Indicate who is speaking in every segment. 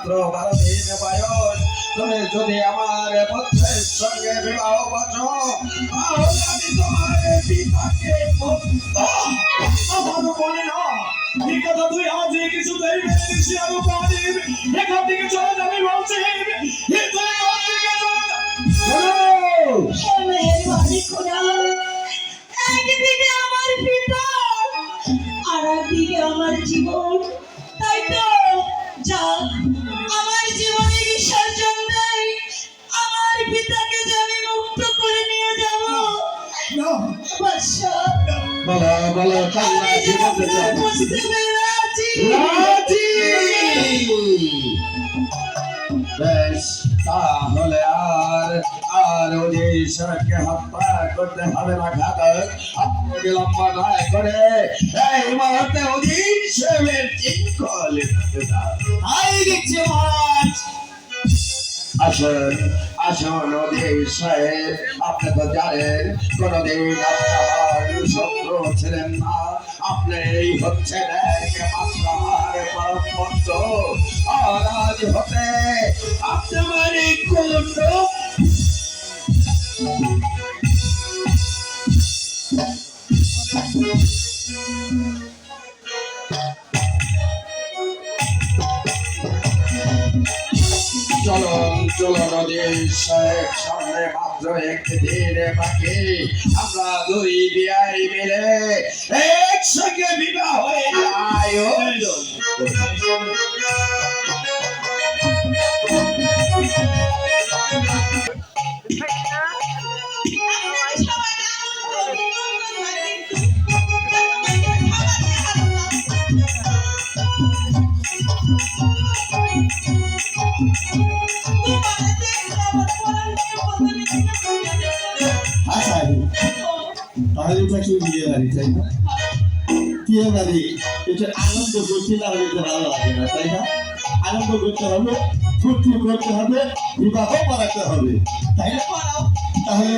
Speaker 1: মাত্র 12 দিন বয়স। তুমি যদি আমার পুত্রের সঙ্গে বিবাহ বসো, তাহলে আমি তোমার পিতাকে
Speaker 2: আমার মনে না এই কথা তুই আজ কিছুতেই মেনে নিস না রূপালী। এখান থেকে চলে যাবি বলছি, কিন্তু এখান থেকে চলে যা।
Speaker 3: মেহেরবানি খোদা, একদিকে আমার পিতা আর একদিকে আমার জীবন। তাই তো যা আমার জীবনে বিসর্জন দেয়, আমার পিতাকে যে আমি মুক্ত করে নিয়ে যাব। বাদশা,
Speaker 1: বলো বলো
Speaker 3: আমি যে আপনার বুঝতে পেরেছি।
Speaker 1: রাজি। বেশ, তাহলে আর ওদেরকে হত্যা করতে হবে না ঘাতক। আপনি বিলম্ব না করে এই মুহূর্তে ওদের সেবের চিঙ্কল
Speaker 2: তাই দেখছি মহারাজ।
Speaker 1: আসুন আসুন ওদের সাহেব, আপনি তো জানেন কোনদিন আপনি আমার শত্রু ছিলেন না। আপনি এই হচ্ছে একমাত্র আমার পরম বন্ধু। আর আজ হতে আপনি আমার এই কুণ্ড চলুন চলুন ওদের সাহেব, সামনে মাত্র একটি দিন বাকি। আমরা দুই বিয়াই মিলে একসঙ্গে বিবাহ হয়ে আয়োজন
Speaker 2: তাহলে এটা কি বিয়ে বাড়ি, তাই না? বিয়ে বাড়ি এটা আনন্দ করতে না হলে ভালো লাগে না, তাই না? আনন্দ করতে হবে, ফুর্তি করতে হবে, বিবাহ করাতে হবে, তাই না? তাহলে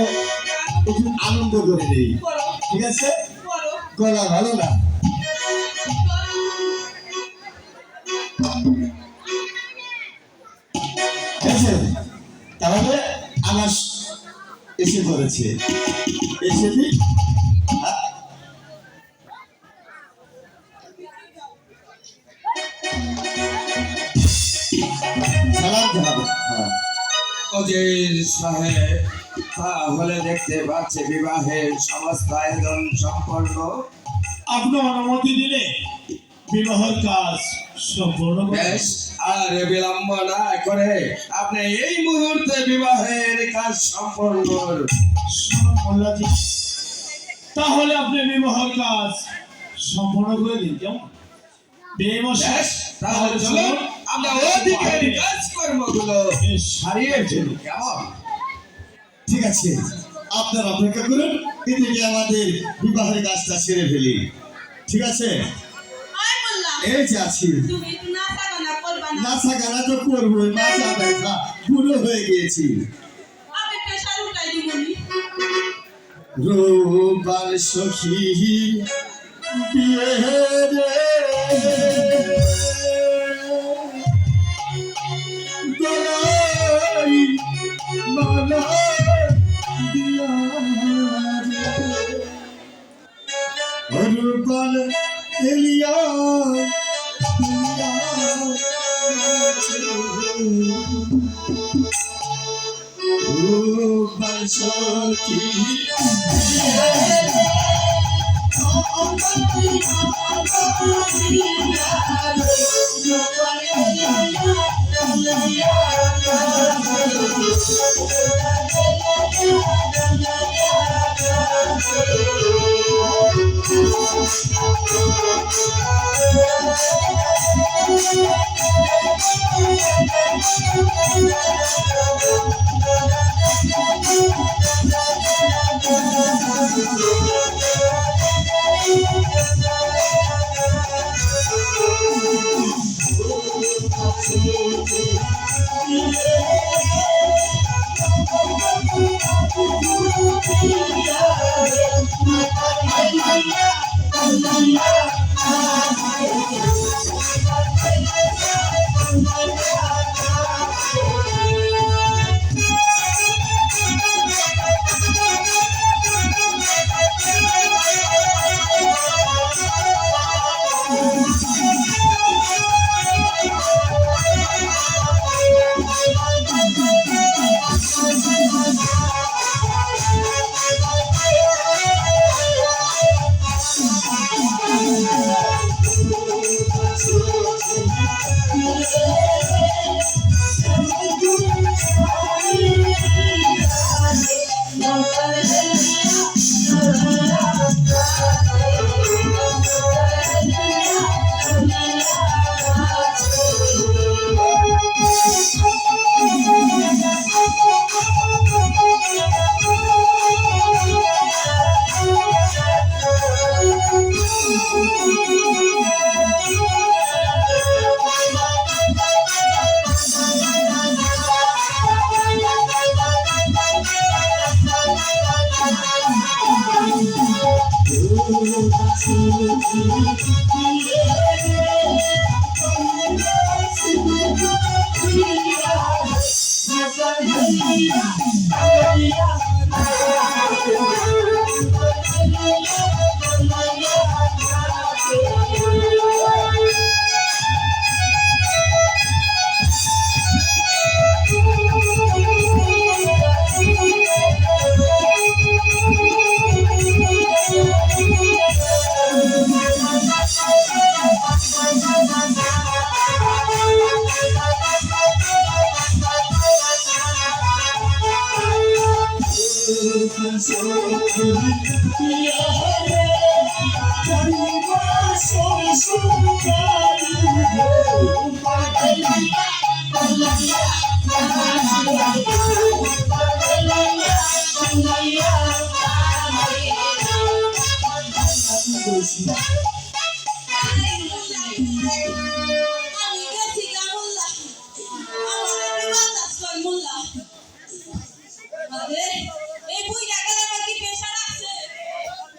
Speaker 2: একটু আনন্দ করে নেই, ঠিক আছে? করা ভালো না? ঠিক আছে, তাহলে আমার এসে পড়েছে, এসে দিই। সালাম জানাবো।
Speaker 1: ওদের সাহেব, তাহলে দেখতে পাচ্ছি বিবাহের সমস্ত আয়োজন সম্পন্ন।
Speaker 2: আপনি অনুমতি দিলে বিবাহের কাজ সম্পূর্ণ
Speaker 1: বেশ, আর বিলম্ব না করে আপনি এই মুহূর্তে বিবাহের কাজ সম্পন্ন
Speaker 2: মোল্লাজি, তাহলে আপনি বিবাহের কাজ সম্পূর্ণ করে দিন, কেমন?
Speaker 1: বেশ, তাহলে চলুন আমরা ওদিকে কাজকর্মগুলো সারিয়ে ফেলি, কেমন?
Speaker 2: ঠিক আছে, আপনারা অপেক্ষা করুন, এদিকে আমাদের বিবাহের কাজটা সেরে ফেলি, ঠিক আছে? এই যে আছি, নাচা গানা তো করবোই, মাথা ব্যথা, বুড়ো হয়ে গিয়েছি। রোবার সখী বিয়ে রে, গলাই মালা দিয়া রে, রোবার এলিয়া রোবার সখী
Speaker 3: Yeah.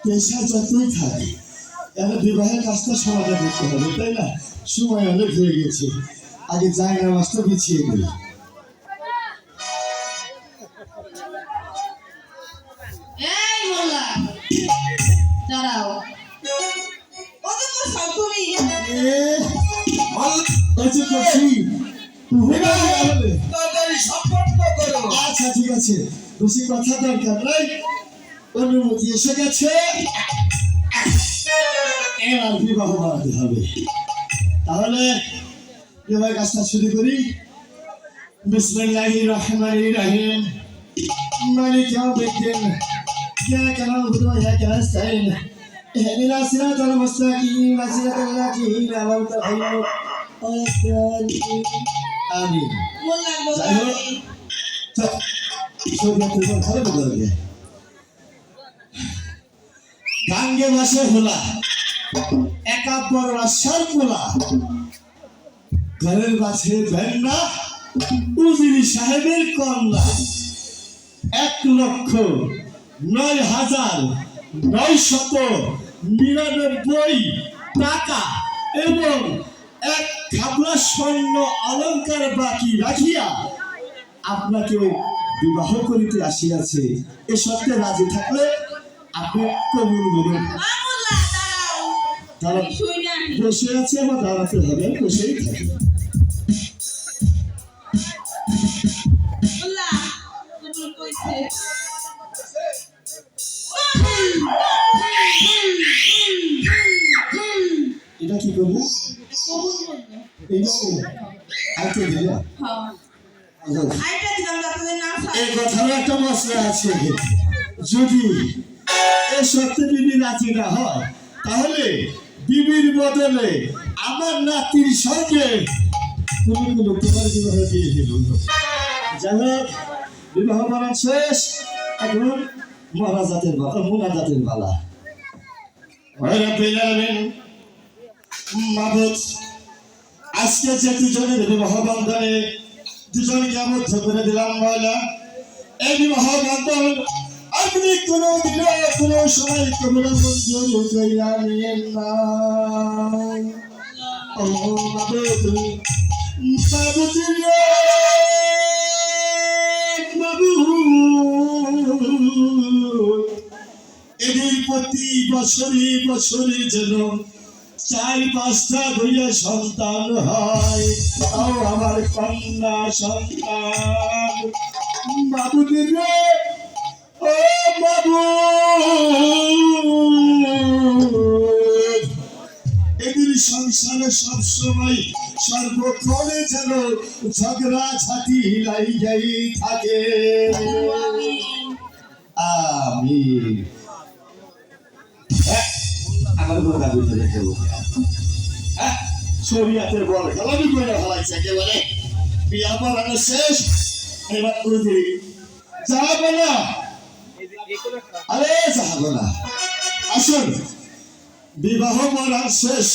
Speaker 2: পেশা যতই থাকে এখন বিবাহের কাজটা সমাধান করতে হবে, তাই না? সময় অনেক হয়ে গেছে, আগে জায়গা মাছটা বিছিয়ে দিই।
Speaker 3: এই মোল্লা দাঁড়াও, কত করছো তুমি?
Speaker 2: আচ্ছা ঠিক আছে, বেশি কথা দরকার নাই, অনুমতি এসে গেছে, এবার বিবাহ বাড়াতে হবে। তাহলে বিবাহের কাজটা শুরু করি। বিসমিল্লাহির রহমানির রহিম, মালিক ইয়াউমিদ্দিন, ইyyaka na'budu wa iyyaka nasta'in, ihdinas siratal mustaqim, siratal ladzina an'amta alaihim, ghayril আমিন।
Speaker 3: মোল্লা
Speaker 2: যাই হোক, ভালো বলবে গাঙ্গে মাসে হোলা একাব্বর রাশার পোলা, ঘরের বাছে ভেন্না, উজিরি সাহেবের কন্যা, ১,০৯,৯৯৯ টাকা এবং ১ খাবলা স্বর্ণ অলঙ্কার বাকি রাখিয়া আপনাকে বিবাহ করিতে আসিয়াছে। এ শর্তে রাজি থাকলে আপনি কবুল বলুন।
Speaker 3: মোল্লা দাঁড়াও,
Speaker 2: তারা
Speaker 3: শুই না।
Speaker 2: বসে আছে, আমার দাঁড়াতে হবে, বসেই থাকে।
Speaker 3: মোল্লা কবুল কইছে।
Speaker 2: এটা কি করবো?
Speaker 3: কবুল বলবে।
Speaker 2: এইটা আইতে দিলে
Speaker 3: হ্যাঁ, আইটা দিলাম যাতে না
Speaker 2: এই কথার একটা মশলা আছে, যদি এ সত্যি বিবি রাজি না হয় তাহলে বিবির বদলে আমার নাতির সঙ্গে তুমি তোমার বিবাহ দিয়ে দিল। যাই হোক, বিবাহ বানান শেষ, এখন মহারাজাতের বালা, মোনাজাতের বালা। মাবুদ, আজকে যে দুজনের বিবাহ বন্ধনে দুজনকে আবদ্ধ করে দিলাম ময়লা, এই বিবাহ বন্ধন আপনি কোনো দিনে কোনো সময় কবুল মঞ্জুর করিয়া নিয়েন না। ও মাবুদ, মাবুদ রে, মাবুদ, এদের প্রতি বছরে বছরে যেন ৪-৫টা হইয়া সন্তান হয়, তাও আমার কন্যা সন্তান। মাবুদ রে, ও মাবুদ, এদের সংসারে সবসময় সর্বক্ষণে যেন ঝগড়া ঝাঁটি লাইগাই থাকে। আমি আমার কোনো দাবি ধরে দেবো শরীয়তের বল খেলাবি করে ভালাইছে একেবারে বিয়া পড়ানো শেষ এবার করে দিই যাবো না আরে যাবো না আসুন বিবাহ পড়ার শেষ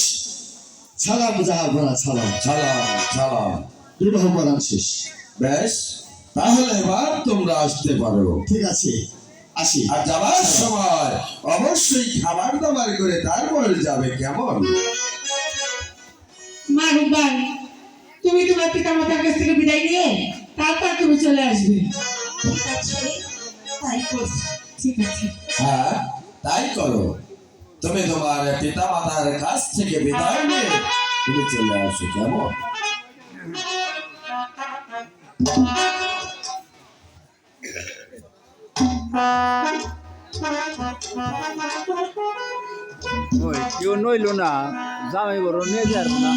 Speaker 2: ছালাম যাবো না ছালাম
Speaker 1: সালাম সালাম।
Speaker 2: বিবাহ পড়ার শেষ
Speaker 1: বেশ, তাহলে এবার তোমরা আসতে পারো।
Speaker 2: ঠিক আছে আসি
Speaker 1: আর যাবার সময় অবশ্যই খাবার দাবার করে তারপর যাবে, কেমন?
Speaker 4: মারুফ ভাই, তুমি তোমার পিতা মাতার কাছ থেকে বিদায় নিয়ে তারপর তুমি চলে আসবে।
Speaker 3: ঠিক আছে, তাই করছি।
Speaker 4: ঠিক আছে।
Speaker 1: হ্যাঁ, তাই করো। তুমি তোমার পিতা মাতার কাছ থেকে বিদায় নিয়ে তুমি চলে আসো, কেমন?
Speaker 5: ওই কেউ নইল না, জামাই বড় নিয়ে যার না।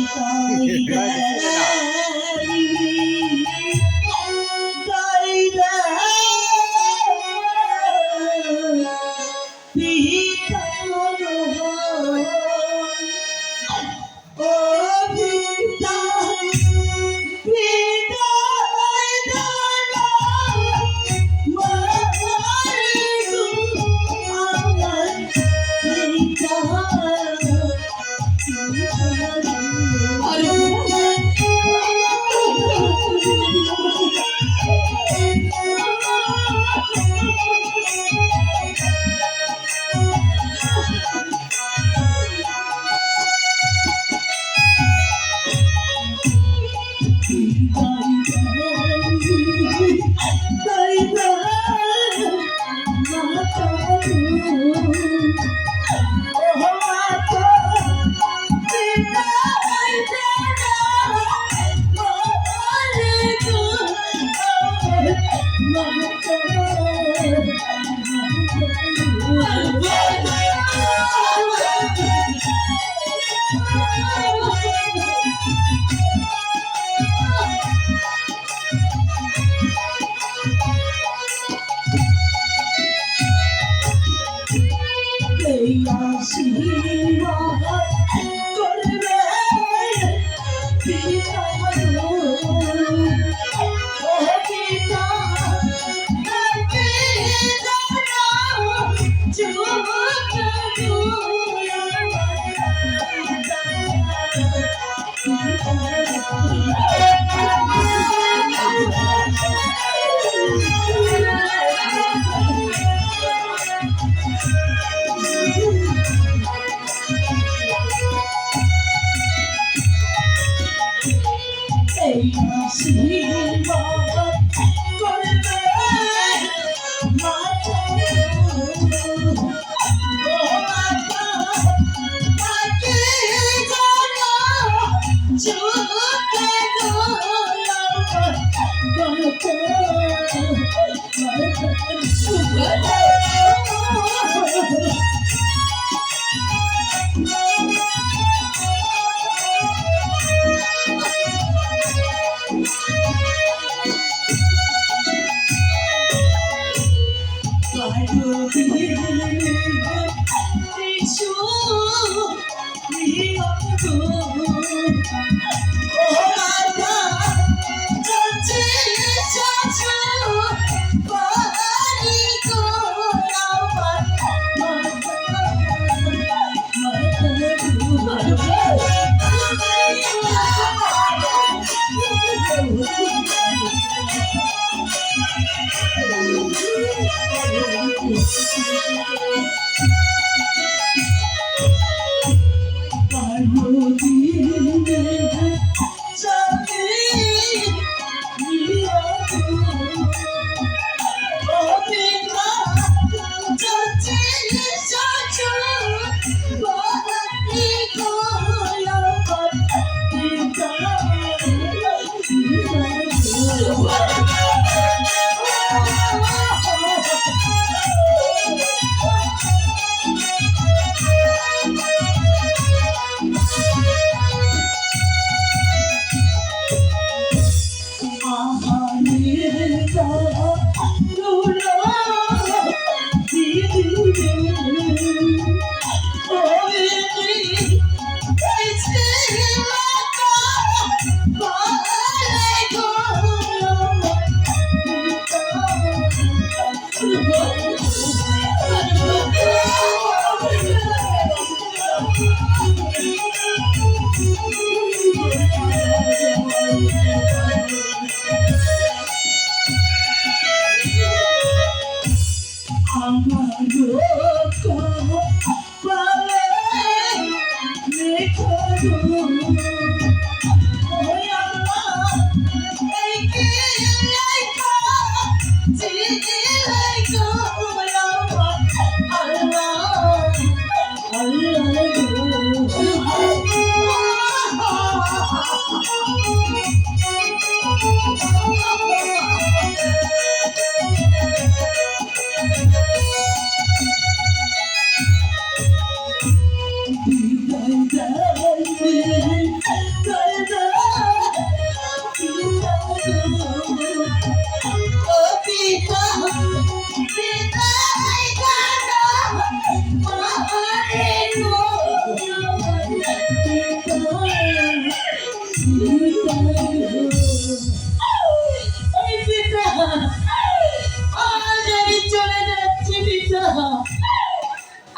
Speaker 3: আজ আমি চলে যাচ্ছি পিতা,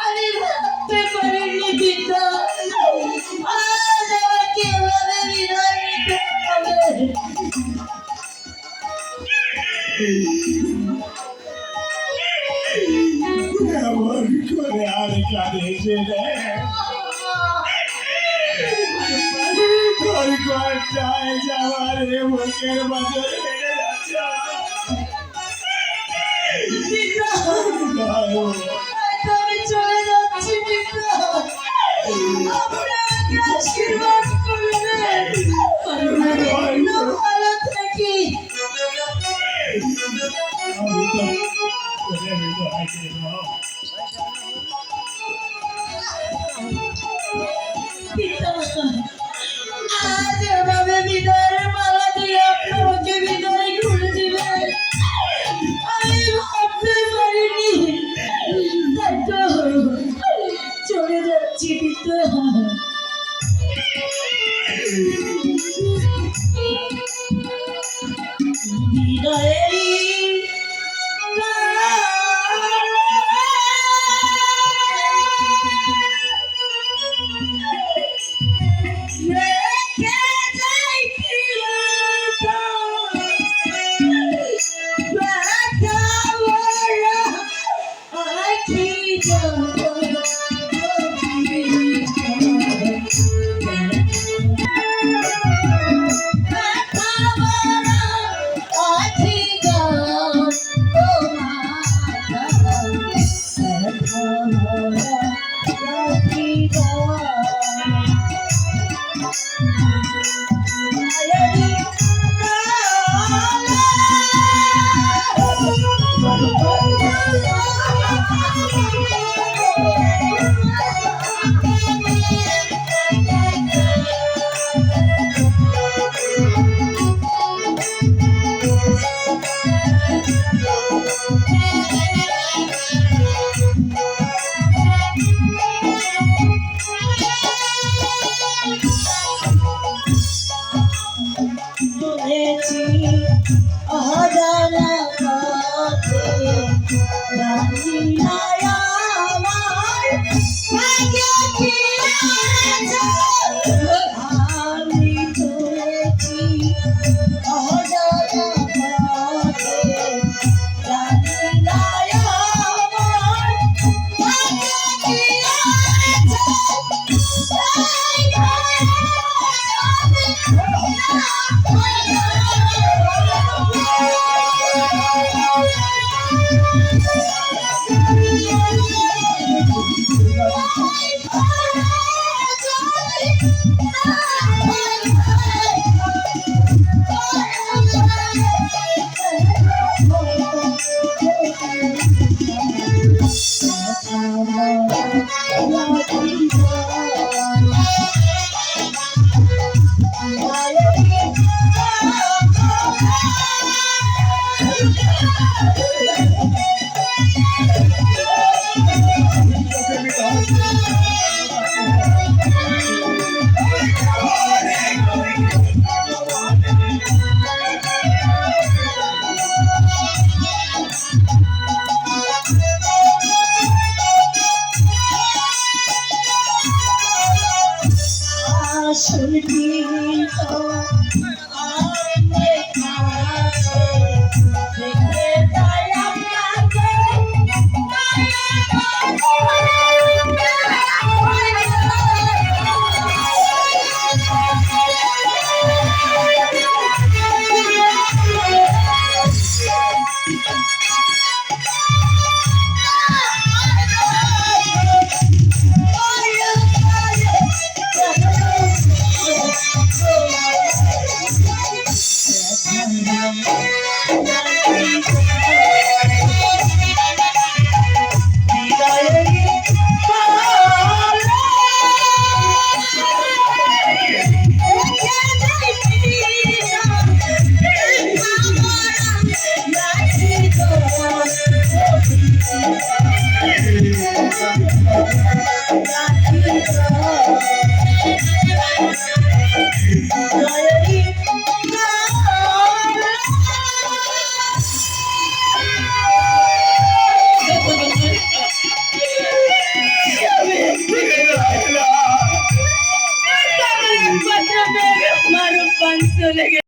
Speaker 3: আমি ভাবতে পারিনি পিতা আজ আমাকে এভাবে বিদায় নিতে হবে।
Speaker 2: এমন করে আর কাঁদেছে রে তোর ঘরটায় যাওয়ার বুকের বাজার বেড়ে যাচ্ছে
Speaker 3: পিতা আমি চলে যাচ্ছি পিতা, আপনি আমাকে আশীর্বাদ করবেন, ভালো থাকি।
Speaker 2: আমি তো করে বিদায় দেব
Speaker 3: পিতা আজ এভাবে বিদায়ের মালা দিয়ে আপনাকে বিদায় করে দিবেন আমি ভাবতে পারিনি, তাই তো চলে যাচ্ছি পিতা। বিদায়ের বলেছি অজানা পথে জানি না আমার ভাগ্যে কি আছে, আমি চলেছি অজানা পথে জানি না আমার ভাগ্যে কি আছে, মারো পাঁচ চলে